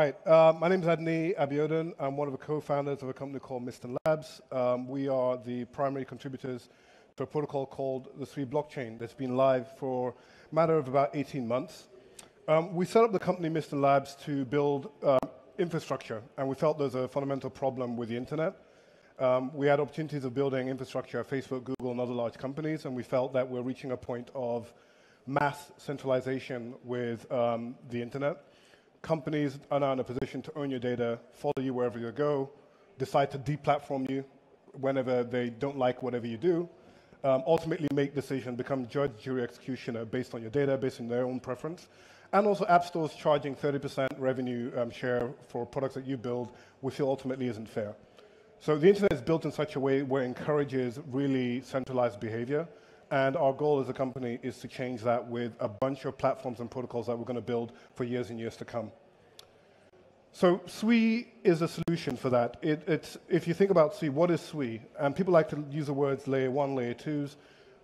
right. My name is Adeniyi, Abiodun. I'm one of the co-founders of a company called Mysten Labs. We are the primary contributors to a protocol called the Sui blockchain that's been live for a matter of about 18 months. We set up the company Mysten Labs to build infrastructure, and we felt there's a fundamental problem with the internet. We had opportunities of building infrastructure at Facebook, Google, and other large companies, and we felt that we're reaching a point of mass centralization with the internet. Companies are now in a position to own your data, follow you wherever you go, decide to deplatform you whenever they don't like whatever you do, ultimately make decisions, become judge, jury, executioner based on your data, based on their own preference. And also app stores charging 30% revenue share for products that you build, we feel ultimately isn't fair. So the internet is built in such a way where it encourages really centralized behavior. And our goal as a company is to change that with a bunch of platforms and protocols that we're going to build for years and years to come. So Sui is a solution for that. If you think about Sui, what is Sui? And people like to use the words layer one, layer twos.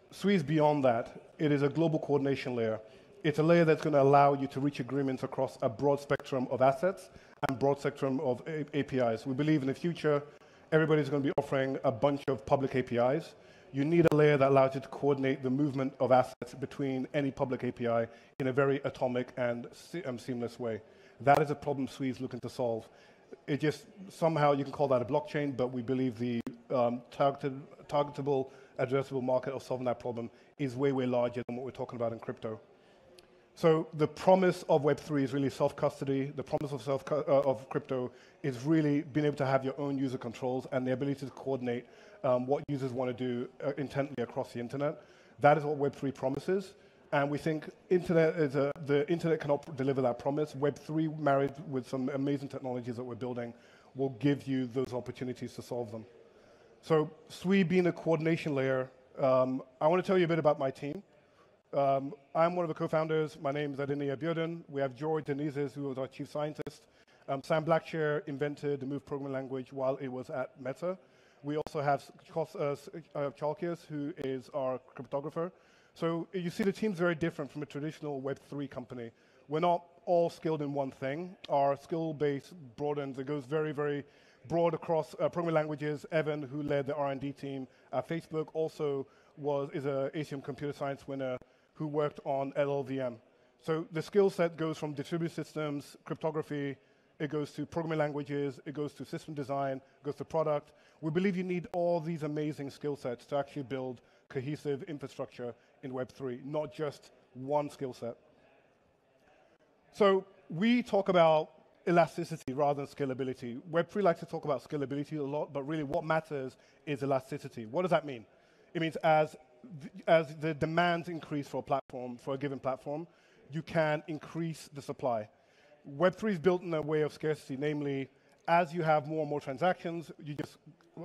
Sui is beyond that. It is a global coordination layer. It's a layer that's going to allow you to reach agreements across a broad spectrum of assets and broad spectrum of APIs. We believe in the future, everybody's going to be offering a bunch of public APIs. You need a layer that allows you to coordinate the movement of assets between any public API in a very atomic and seamless way. That is a problem Sui is looking to solve. It just, somehow you can call that a blockchain, but we believe the targetable, addressable market of solving that problem is way, way larger than what we're talking about in crypto. So the promise of Web3 is really self-custody. The promise of crypto is really being able to have your own user controls and the ability to coordinate what users want to do intently across the internet. That is what Web3 promises. And we think the internet cannot deliver that promise. Web3 married with some amazing technologies that we're building will give you those opportunities to solve them. So Sui being a coordination layer, I want to tell you a bit about my team. I'm one of the co-founders. My name is Adeniyi Abiodun. We have Danezis, who was our chief scientist. Sam Blackshear invented the Move programming language while it was at Meta. We also have Chalkias, who is our cryptographer. So you see the team's very different from a traditional Web3 company. We're not all skilled in one thing. Our skill base broadens. It goes very, very broad across programming languages. Evan, who led the R&D team at Facebook, also is an ACM computer science winner who worked on LLVM. So the skill set goes from distributed systems, cryptography, it goes to programming languages, it goes to system design, it goes to product. We believe you need all these amazing skill sets to actually build cohesive infrastructure in Web3, not just one skill set. So we talk about elasticity rather than scalability. Web3 likes to talk about scalability a lot, but really what matters is elasticity. What does that mean? It means as the demands increase for a given platform, you can increase the supply. Web3 is built in a way of scarcity, namely, as you have more and more transactions, you just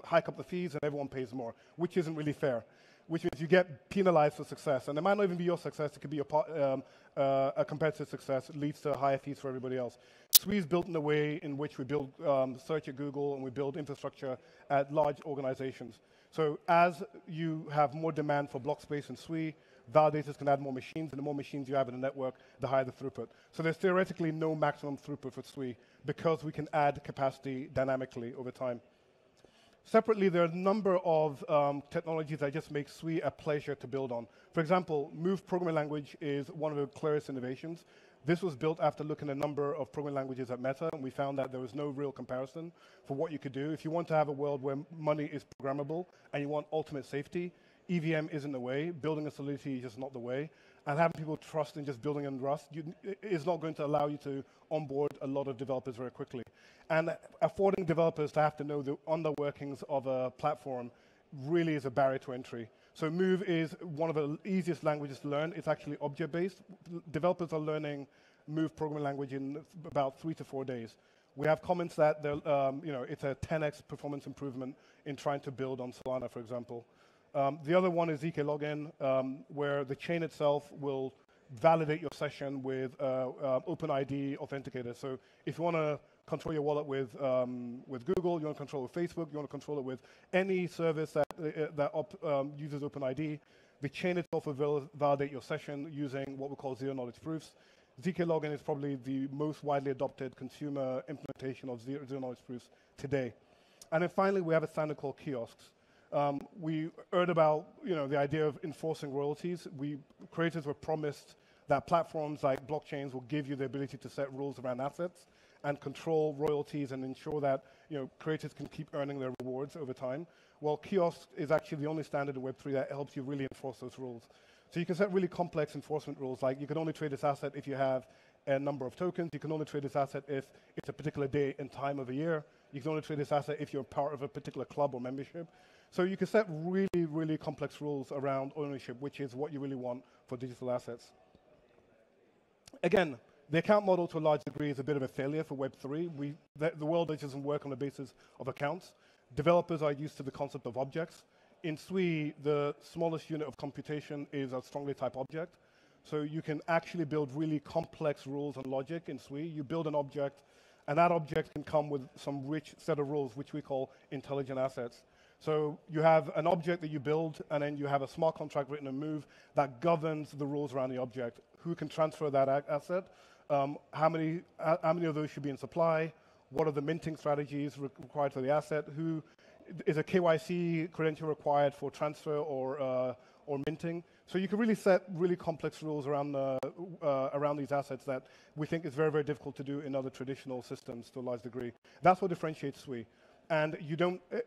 hike up the fees and everyone pays more, which isn't really fair, which means you get penalized for success. And it might not even be your success, it could be a competitive success. It leads to higher fees for everybody else. Sui is built in a way in which we build search at Google and we build infrastructure at large organizations. So as you have more demand for block space in Sui, validators can add more machines, and the more machines you have in the network, the higher the throughput. So there's theoretically no maximum throughput for Sui because we can add capacity dynamically over time. Separately, there are a number of technologies that just make Sui a pleasure to build on. For example, Move programming language is one of the clearest innovations. This was built after looking at a number of programming languages at Meta, and we found that there was no real comparison for what you could do. If you want to have a world where money is programmable and you want ultimate safety, EVM isn't the way. Building a Solidity is just not the way. And having people trust in just building in Rust is not going to allow you to onboard a lot of developers very quickly. And affording developers to have to know the underworkings of a platform really is a barrier to entry. So Move is one of the easiest languages to learn. It's actually object-based. Developers are learning Move programming language in about 3 to 4 days. We have comments that it's a 10x performance improvement in trying to build on Solana, for example. The other one is ZK login, where the chain itself will validate your session with OpenID authenticator. So if you want to control your wallet with Google, you want to control it with Facebook, you want to control it with any service that uses OpenID, the chain itself will validate your session using what we call zero-knowledge proofs. ZK login is probably the most widely adopted consumer implementation of zero knowledge proofs today. And then finally, we have a standard called kiosks. We heard about the idea of enforcing royalties. Creators were promised that platforms like blockchains will give you the ability to set rules around assets and control royalties and ensure that creators can keep earning their rewards over time. Well, kiosks is actually the only standard in Web3 that helps you really enforce those rules. So you can set really complex enforcement rules, like you can only trade this asset if you have a number of tokens. You can only trade this asset if it's a particular day and time of the year. You can only trade this asset if you're part of a particular club or membership. So you can set really, really complex rules around ownership, which is what you really want for digital assets. Again, the account model to a large degree is a bit of a failure for Web3. The world doesn't work on the basis of accounts. Developers are used to the concept of objects. In Sui, the smallest unit of computation is a strongly typed object. So you can actually build really complex rules and logic in Sui. You build an object, and that object can come with some rich set of rules, which we call intelligent assets. So you have an object that you build, and then you have a smart contract written in Move that governs the rules around the object. Who can transfer that asset? How many of those should be in supply? What are the minting strategies required for the asset? Who is a KYC credential required for transfer or minting? So you can really set really complex rules around these assets that we think is very, very difficult to do in other traditional systems to a large degree. That's what differentiates Sui. And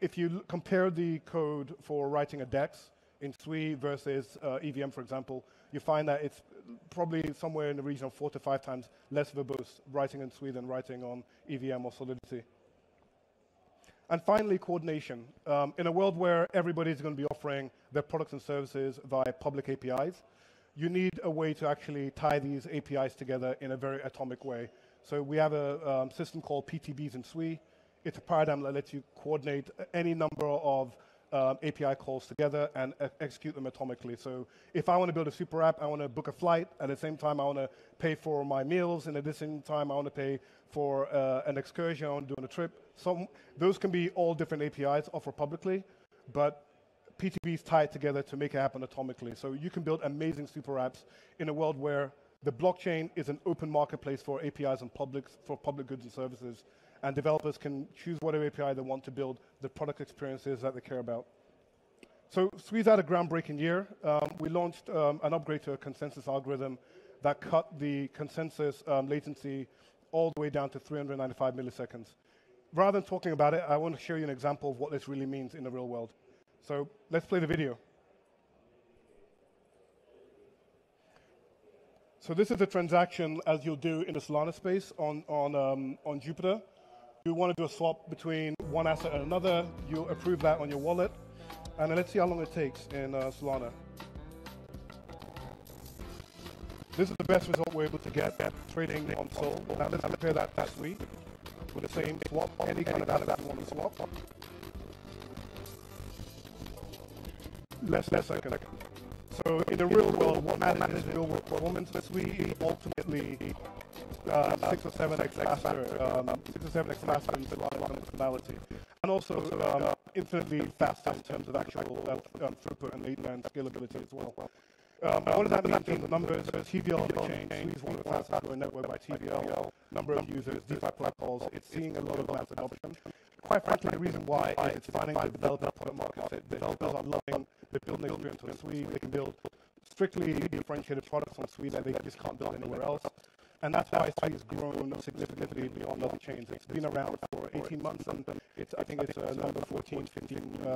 if you compare the code for writing a DEX in Sui versus EVM, for example, you find that it's probably somewhere in the region of 4 to 5 times less verbose writing in Sui than writing on EVM or Solidity. And finally, coordination. In a world where everybody's going to be offering their products and services via public APIs, you need a way to actually tie these APIs together in a very atomic way. So we have a system called PTBs in Sui. It's a paradigm that lets you coordinate any number of API calls together and execute them atomically. So if I want to build a super app, I want to book a flight. At the same time, I want to pay for my meals. And at the same time, I want to pay for an excursion. I want to do on a trip. Those can be all different APIs offered publicly, but PTBs tie it together to make it happen atomically. So you can build amazing super apps in a world where the blockchain is an open marketplace for APIs and for public goods and services. And developers can choose whatever API they want to build the product experiences that they care about. So Sui's had a groundbreaking year. We launched an upgrade to a consensus algorithm that cut the consensus latency all the way down to 395 milliseconds. Rather than talking about it, I want to show you an example of what this really means in the real world. So let's play the video. So this is a transaction as you'll do in the Solana space on Jupiter. You want to do a swap between one asset and another. You approve that on your wallet. And then let's see how long it takes in Solana. This is the best result we're able to get trading on Sol. Now let's compare that to Sui with the same swap, any kind of asset you want to swap. Less second. So in the real world, what matters is real world performance. Sui is ultimately 6 or 7x faster, 6 or 7x faster in Solana functionality, and also infinitely faster in terms of actual throughput and scalability as well. What does that mean in terms of numbers? TVL on the chain, Sui is one of the fastest growing network by TVL, number of users, DeFi protocols. It's seeing a lot of mass adoption. Quite frankly, the reason why is it's finding the developer product market fit. Developers are loving the building experience on Sui. They can build strictly differentiated products on Sui that they just can't build anywhere else. And that's why Sui has grown significantly beyond other chains. It's been around for 18 months, and I think it's number 14, 15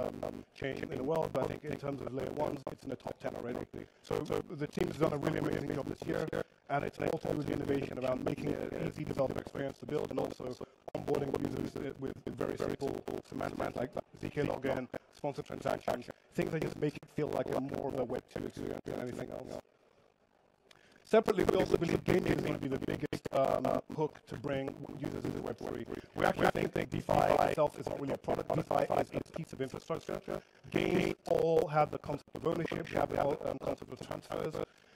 chain in the world, but I think in terms of layer ones, it's in the top 10 already. So the team's done a really amazing job this year, and it's all to do with the innovation around making it an easy developer experience to build, and also onboarding users with very simple semantics like ZK login, sponsored transaction, things that just make it feel like a more of a Web2 experience than anything else. Separately, we also believe gaming is going to be the biggest hook to bring users into Web3. We actually think DeFi itself isn't really a product. DeFi is a piece of infrastructure. Games all have the concept of ownership, have the concept of transfers,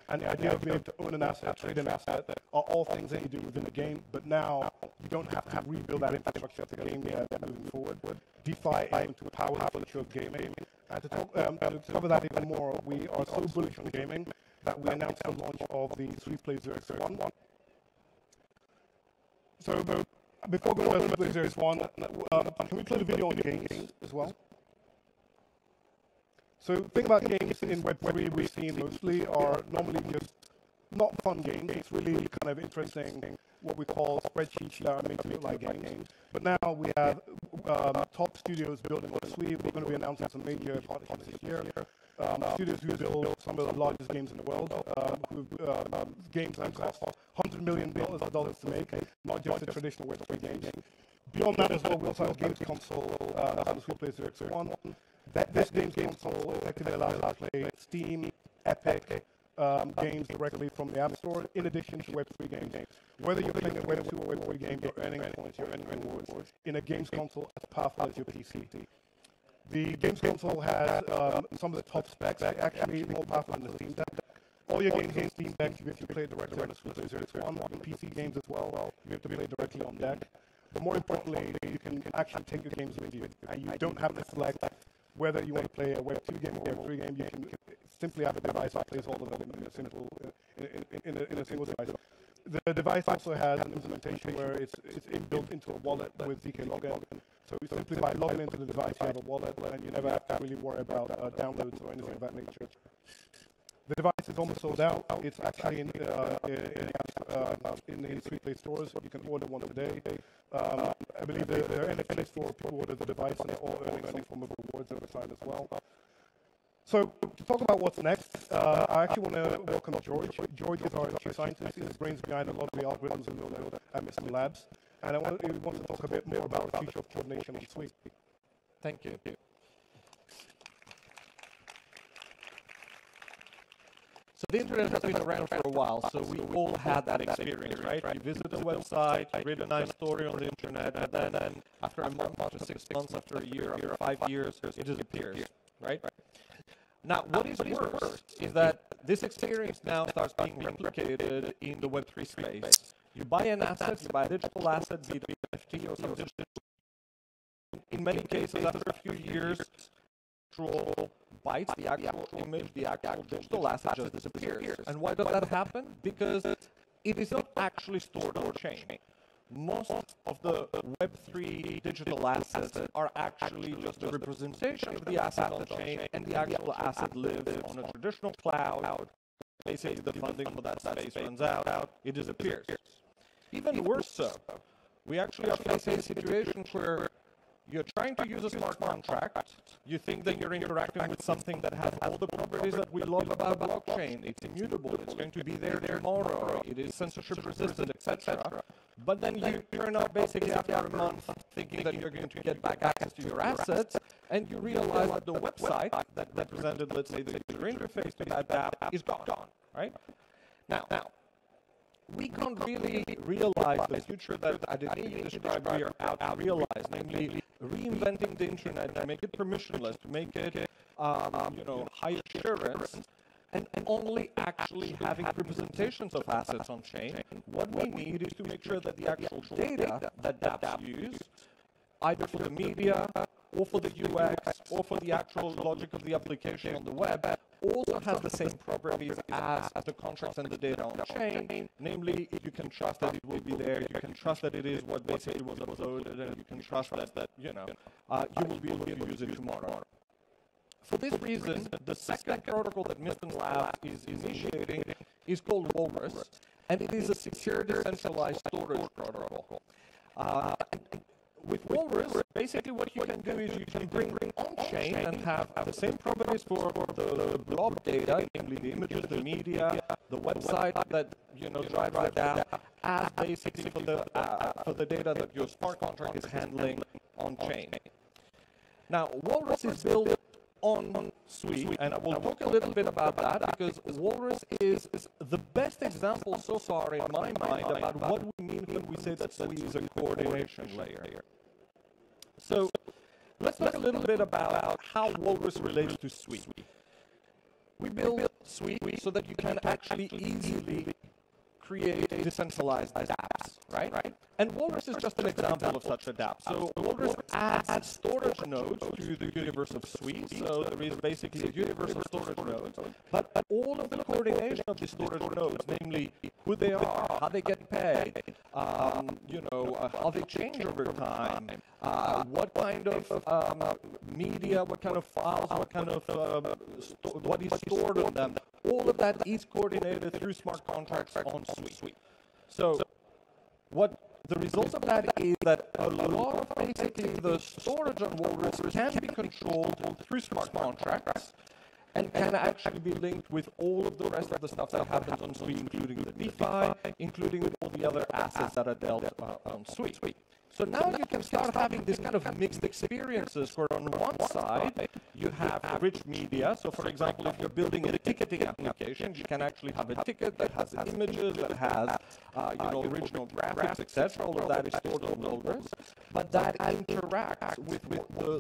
and the idea of being able to own an asset, trade an asset, are all things that you do within the game. But now you don't have to rebuild that infrastructure to game moving forward. DeFi is going to power the future of gaming. And to cover that even more, we are so bullish on gaming that we announced the launch of the Sui Play 0x1. So before going over to Series 1, can we play the video on games as well? So the thing about games in Web3 we've seen mostly are normally just not fun games. It's really kind of interesting, what we call spreadsheets that are made to look like games. But now we have top studios building on the sleeve. We're going to be announcing some major partnerships this year. Studios who build some of the largest games in the world, games that cost $100 million to make, not just the traditional Web3 games. Beyond that as well, we also have a games console on the Switch Series 1. This games console effectively allows you to play Steam, Epic, games directly from the App Store, in addition to Web3 games. Whether you're playing a Web2 or Web3 game, you're earning points, you're earning rewards in a games console as powerful as your PC. The games console has some of the top specs, actually more powerful than the Steam Deck. All your games on Steam Deck, you have to play directly on the Switch Series 1. On PC games as well, you have to play directly on Deck. But more importantly, you can actually take your games with you, and you don't have to select whether you want to play a Web2 game or a Web3 game. You can simply have a device that plays all of them in a single device. The device also has an implementation where it's inbuilt into a wallet with ZK Login. So simply by logging into the device, you have a wallet, and you never have to really worry about downloads or anything of that nature. The device is almost sold out. It's actually in the Switch Play stores. You can order one today. I believe there are NFTs for people who order the device, and they're all earning some form of rewards over time as well. So to talk about what's next, I actually want to welcome George. George is our chief scientist. He's the brains behind a lot of the algorithms we build at Mysten Labs. And I want to talk a bit more about the future of coordination on Switch. Thank you. So the internet has been around for a while, so we all had that experience, right? You visit a website, you read a nice story on the internet, and then after a month, after 6 months, after a year, after 5 years, it disappears, right? Now, what is worse is that this experience now starts being replicated in the Web3 space. You buy an asset, you buy a digital asset, be it NFT or some digital. In many cases, after a few years, actual bytes, the actual image, the actual digital asset just disappears. And why does that happen? Because it is not actually stored on chain. Most of the Web3 digital assets are actually just a representation of the asset on chain, and the actual asset lives on a traditional cloud. Basically, the funding for that space runs out, it disappears. Even worse so, we actually are facing a situation where you're trying to use a smart contract, you think that you're interacting with something that has all the properties that we love about blockchain. It's immutable, it's going to be there tomorrow, it is censorship resistant, etc. But then you turn up basically after a month thinking that you're going to get back access to your assets, and you realize that the website that represented, let's say, the user interface to that app is gone, right? Now, we can't really realize the future that Adeniyi described here out to realize, namely reinventing the internet to make it permissionless, to make it, high assurance, and only actually having representations of assets on chain. What we need is to make sure that the actual data that dApps use, either for the media, or for the UX, or for the actual logic of the application on the web, also has the same properties as the contracts and the data on chain. Namely, you can trust that it will be there, you can trust that it is what basically was uploaded, and you can trust that you will be able to use it tomorrow. For this reason, the second protocol that Mysten Labs is initiating is called Walrus, and it is a secure decentralized storage protocol. With Walrus, basically what you can do is you can bring on-chain and have the same properties for the blob data, namely the images, the media, the website that drives the data, as basically for the data that your smart contract is handling on-chain. Now, Walrus is built on Sui, and I will talk a little bit about that because Walrus is the best example so far in my mind about what we mean when we say that Sui is a coordination layer. So let's talk a little bit about how Walrus relates to Sui. We build Sui so that you can actually easily create decentralized dApps, right? And Walrus is just an example of such a dApp. So Walrus adds storage nodes to the universe of suites. So there is basically a universe of storage nodes, but all of the coordination of the storage nodes, namely who they are, how they get paid, how they change over time, what kind of media, what kind of files, what kind of what is stored on them. All of that is coordinated through smart contracts on Suite. So what the result of that is that a lot of basically the storage on Walrus can be controlled through smart contracts and can actually be linked with all of the rest of the stuff that happens on Suite, including the DeFi, including all the other assets that are dealt on Suite. So now you can start having this kind of mixed experiences where on one side you have rich media. So for example, if you're building a ticketing application, you can actually have a ticket that has images, that has original graphics, etc. All of that is stored on Walrus. But that interacts with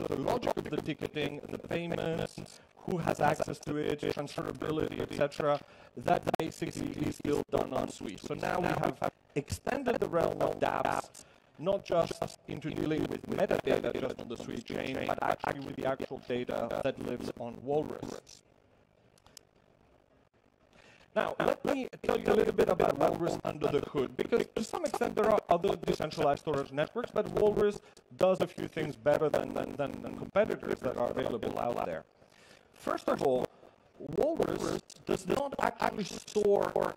the logic of the ticketing, the payments, who has access to it, transferability, etc. That basically is still done on Suite. So now we have extended the realm of dApps, not just into dealing with metadata just on the Suite chain, but actually with the actual data that lives on Walrus. Now, let me tell you a little bit about Walrus under the hood, because to some extent there are other decentralized storage networks, but Walrus does a few things better than competitors that are available out there. First of all, Walrus does not actually store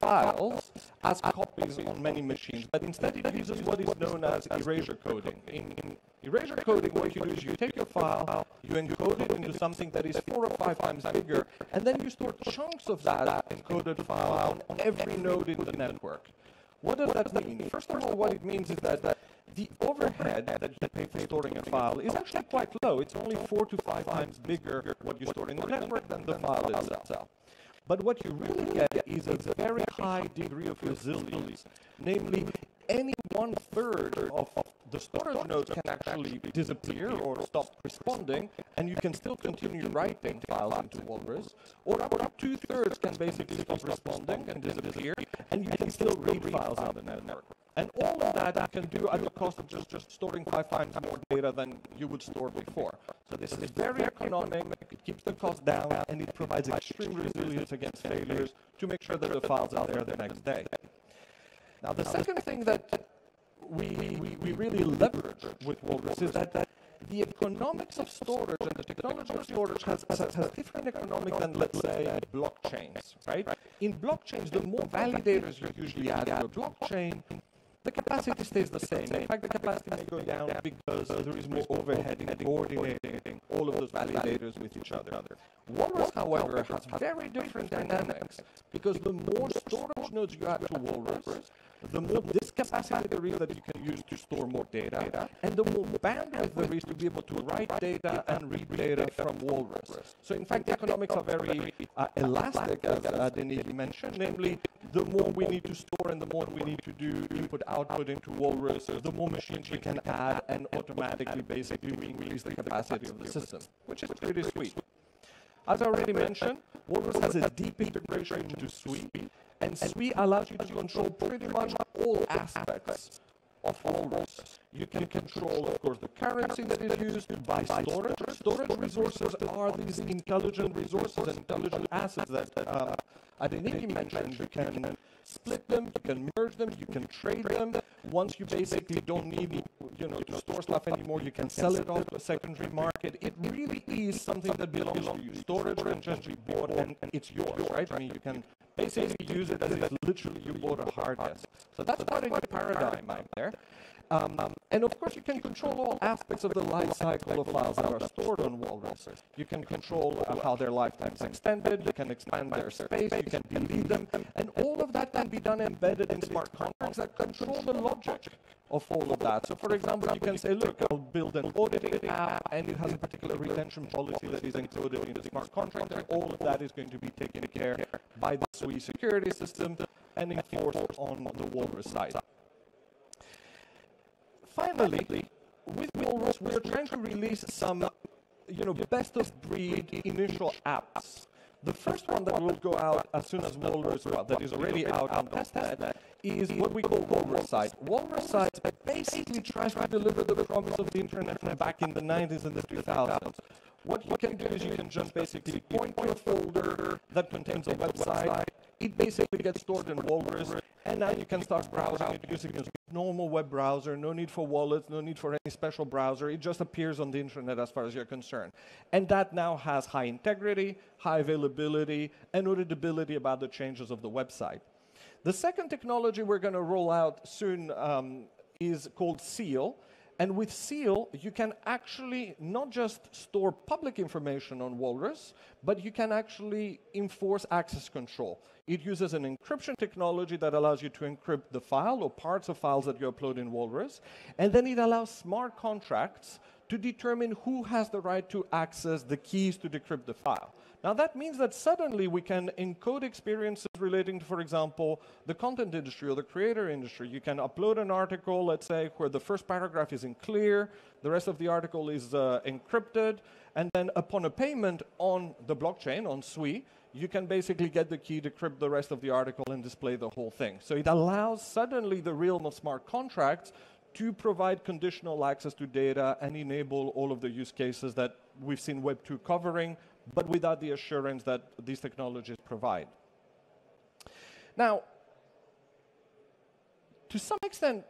files as copies on many machines, but instead it uses what is known as erasure coding. In erasure coding, what you do is you take your file, you encode it into something that is 4 or 5 times bigger, and then you store chunks of that encoded file on every node in the network. What does that mean? First of all, what it means is that the overhead that you pay for storing a file is actually quite low. It's only 4 to 5 times bigger what you store in the network than the file itself. But what you really get is a very high degree of resilience. Namely, any 1/3 of the storage nodes can actually disappear or stop responding, and you can still continue writing files into Walrus, or up to 2/3 can basically stop responding and disappear, and you can still read files on the network. And all of that you can do at the cost of just storing 5 times more data than you would store before. So this is very economic, it keeps the cost down, and it provides extreme resilience against failures to make sure that the files are there the next day. Now, the second thing that we really leverage with Walrus is that the economics of storage and the technology of storage has different economics than, let's say, blockchains, right? In blockchains, the more validators you usually add to a blockchain, the capacity stays the same. In fact, the capacity may go down because there is more overhead in coordinating all of those validators with each other. Walrus, however, has very different dynamics, because the more storage nodes you add to Walrus, the more disk capacity there is that you can use to store more data, and the more bandwidth there is to be able to write data and read data from Walrus. So in fact, the economics are very elastic, as Adeniyi mentioned, namely, the more we need to store and the more we need to do input-output into Walrus, the more machines we can add, and automatically, basically, we increase the capacity of the system, which is pretty sweet. As I already mentioned, Walrus has a deep integration into Suite, and Suite allows you to control pretty much all aspects of Walrus. You can control, of course, the currency that is used to buy storage. Storage resources are these intelligent resources and intelligent assets that Adeniyi mentioned. You can split them, you can merge them, you can trade them. Once you basically don't need to store stuff anymore, you can sell it off to a secondary market. It really is something that belongs to you. Storage can just be bought and it's yours, right? I mean, you can basically use it as if literally you bought a hard disk. So that's quite a new paradigm out there. And of course, you can control all aspects of the life cycle of files that are stored on Walrus. You can control how their lifetime is extended, you can expand their space, you can delete them, and all of that can be done embedded in smart contracts that control the logic of all of that. So for example, you can say, look, I'll build an auditing app, and it has a particular retention policy that is encoded in the smart contract, and all of that is going to be taken care by the Suite security system and enforced on the Walrus side. Finally, with Walrus, we're trying to release some, best-of-breed initial apps The first one that will go out as soon as Walrus, well, that is already out on testnet, is what we call Walrus Site. Walrus Site basically tries to deliver the promise of the internet from back in the 90s and the 2000s. What you can do is you can just basically point to a folder that contains a website. It basically gets stored in Walrus, and now you can start browsing it using a normal web browser. No need for wallets, no need for any special browser. It just appears on the internet as far as you're concerned. And that now has high integrity, high availability, and auditability about the changes of the website. The second technology we're going to roll out soon is called Seal. And with Seal, you can actually not just store public information on Walrus, but you can actually enforce access control. It uses an encryption technology that allows you to encrypt the file or parts of files that you upload in Walrus. And then it allows smart contracts to determine who has the right to access the keys to decrypt the file. Now, that means that suddenly we can encode experiences relating to, for example, the content industry or the creator industry. You can upload an article, let's say, where the first paragraph is in clear, the rest of the article is encrypted, and then upon a payment on the blockchain, on Sui, you can basically get the key, decrypt the rest of the article, and display the whole thing. So it allows suddenly the realm of smart contracts to provide conditional access to data and enable all of the use cases that we've seen Web 2 covering, but without the assurance that these technologies provide. Now, to some extent,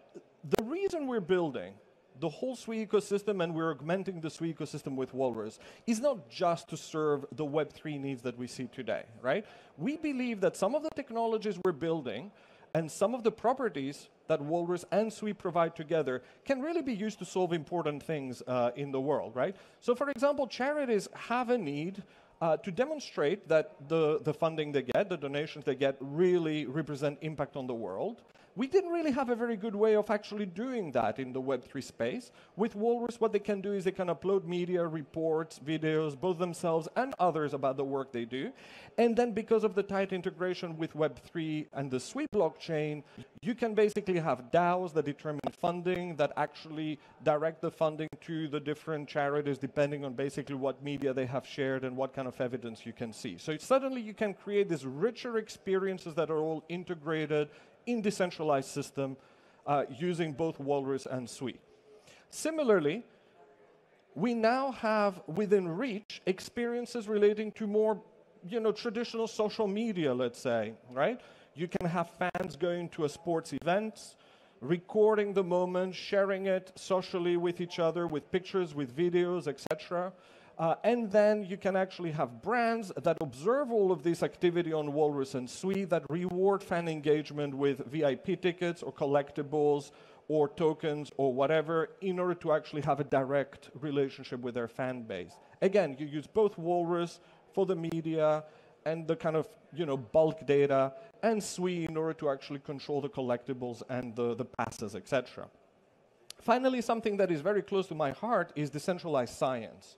the reason we're building the whole Sui ecosystem and we're augmenting the Sui ecosystem with Walrus is not just to serve the Web3 needs that we see today, right? We believe that some of the technologies we're building and some of the properties that Walrus and Sui provide together can really be used to solve important things in the world, right? So for example, charities have a need to demonstrate that the funding they get, the donations they get, really represent impact on the world. We didn't really have a very good way of actually doing that in the Web3 space. With Walrus, what they can do is they can upload media, reports, videos, both themselves and others about the work they do. And then because of the tight integration with Web3 and the Sui blockchain, you can basically have DAOs that determine funding, that actually direct the funding to the different charities depending on basically what media they have shared and what kind of evidence you can see. So suddenly you can create these richer experiences that are all integrated in decentralized system using both Walrus and Sui. Similarly, we now have within reach experiences relating to more traditional social media, let's say, right? You can have fans going to a sports event, recording the moment, sharing it socially with each other, with pictures, with videos, etc. And then you can actually have brands that observe all of this activity on Walrus and Sui that reward fan engagement with VIP tickets or collectibles or tokens or whatever in order to actually have a direct relationship with their fan base. Again, you use both Walrus for the media and the kind of bulk data and Sui in order to actually control the collectibles and the passes, etc. Finally, something that is very close to my heart is decentralized science.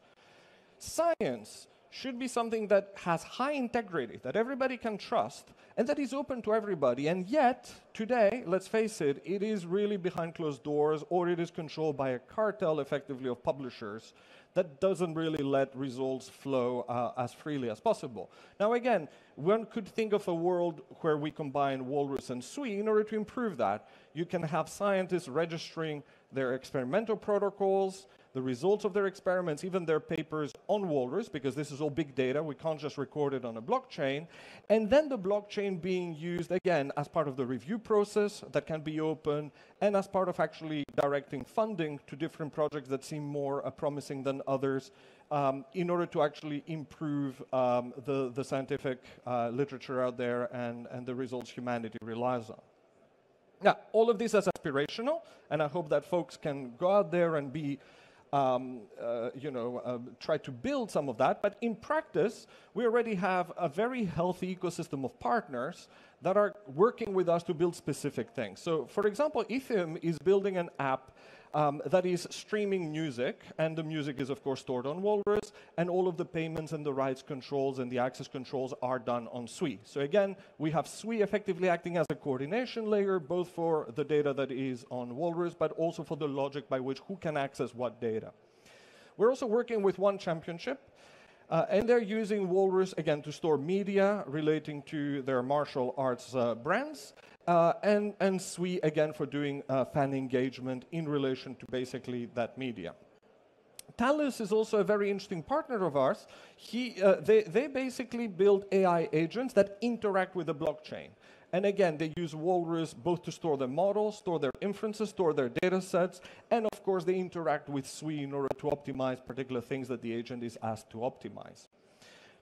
Science should be something that has high integrity, that everybody can trust, and that is open to everybody. And yet, today, let's face it, it is really behind closed doors, or it is controlled by a cartel, effectively, of publishers that doesn't really let results flow as freely as possible. Now, again, one could think of a world where we combine Walrus and Sui in order to improve that. You can have scientists registering their experimental protocols, the results of their experiments, even their papers on Walrus, because this is all big data. We can't just record it on a blockchain. And then the blockchain being used, again, as part of the review process that can be open, and as part of actually directing funding to different projects that seem more promising than others, in order to actually improve the scientific literature out there and the results humanity relies on. Now, all of this is aspirational, and I hope that folks can go out there and be try to build some of that. But in practice, we already have a very healthy ecosystem of partners that are working with us to build specific things. So, for example, Ethereum is building an app that is streaming music, and the music is, of course, stored on Walrus, and all of the payments and the rights controls and the access controls are done on Sui. So again, we have Sui effectively acting as a coordination layer, both for the data that is on Walrus, but also for the logic by which who can access what data. We're also working with One Championship. And they're using Walrus, again, to store media relating to their martial arts brands, and Sui, again, for doing fan engagement in relation to basically that media. Thales is also a very interesting partner of ours. They basically build AI agents that interact with the blockchain. And again, they use Walrus both to store their models, store their inferences, store their data sets, and of course they interact with Sui in order to optimize particular things that the agent is asked to optimize.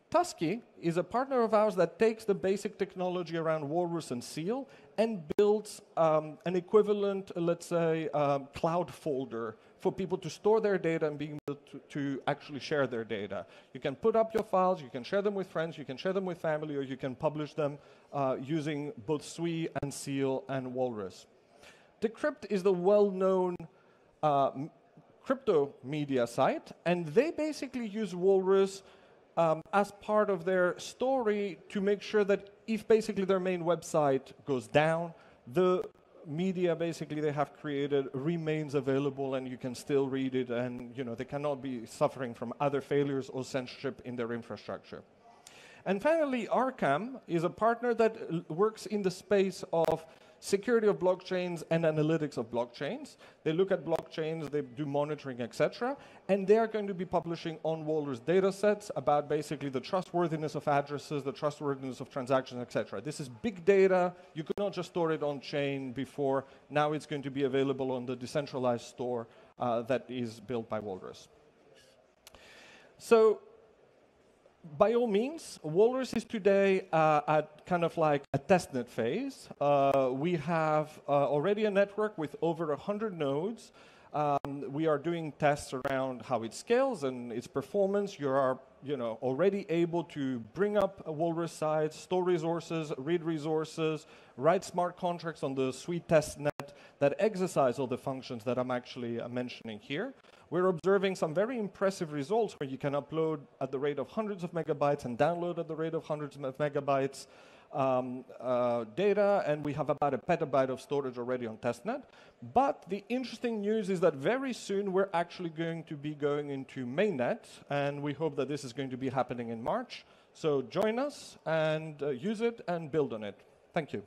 Tusk is a partner of ours that takes the basic technology around Walrus and Seal and builds an equivalent, let's say, cloud folder for people to store their data and being able to actually share their data. You can put up your files, you can share them with friends, you can share them with family, or you can publish them using both Sui and Seal and Walrus. Decrypt is the well-known crypto media site, and they basically use Walrus as part of their story to make sure that if basically their main website goes down, the media basically they have created remains available and you can still read it, and they cannot be suffering from other failures or censorship in their infrastructure. And finally, Arcam is a partner that works in the space of security of blockchains and analytics of blockchains. They look at blockchains, they do monitoring, etc. And they are going to be publishing on Walrus data sets about basically the trustworthiness of addresses, the trustworthiness of transactions, etc. This is big data. You could not just store it on chain before. Now it's going to be available on the decentralized store that is built by Walrus. So, by all means, Walrus is today at kind of like a testnet phase. We have already a network with over 100 nodes. We are doing tests around how it scales and its performance. You are already able to bring up Walrus sites, store resources, read resources, write smart contracts on the Sui testnet that exercise all the functions that I'm actually mentioning here. We're observing some very impressive results where you can upload at the rate of hundreds of megabytes and download at the rate of hundreds of megabytes data, and we have about a petabyte of storage already on testnet. But the interesting news is that very soon we're actually going to be going into mainnet, and we hope that this is going to be happening in March. So join us and use it and build on it. Thank you.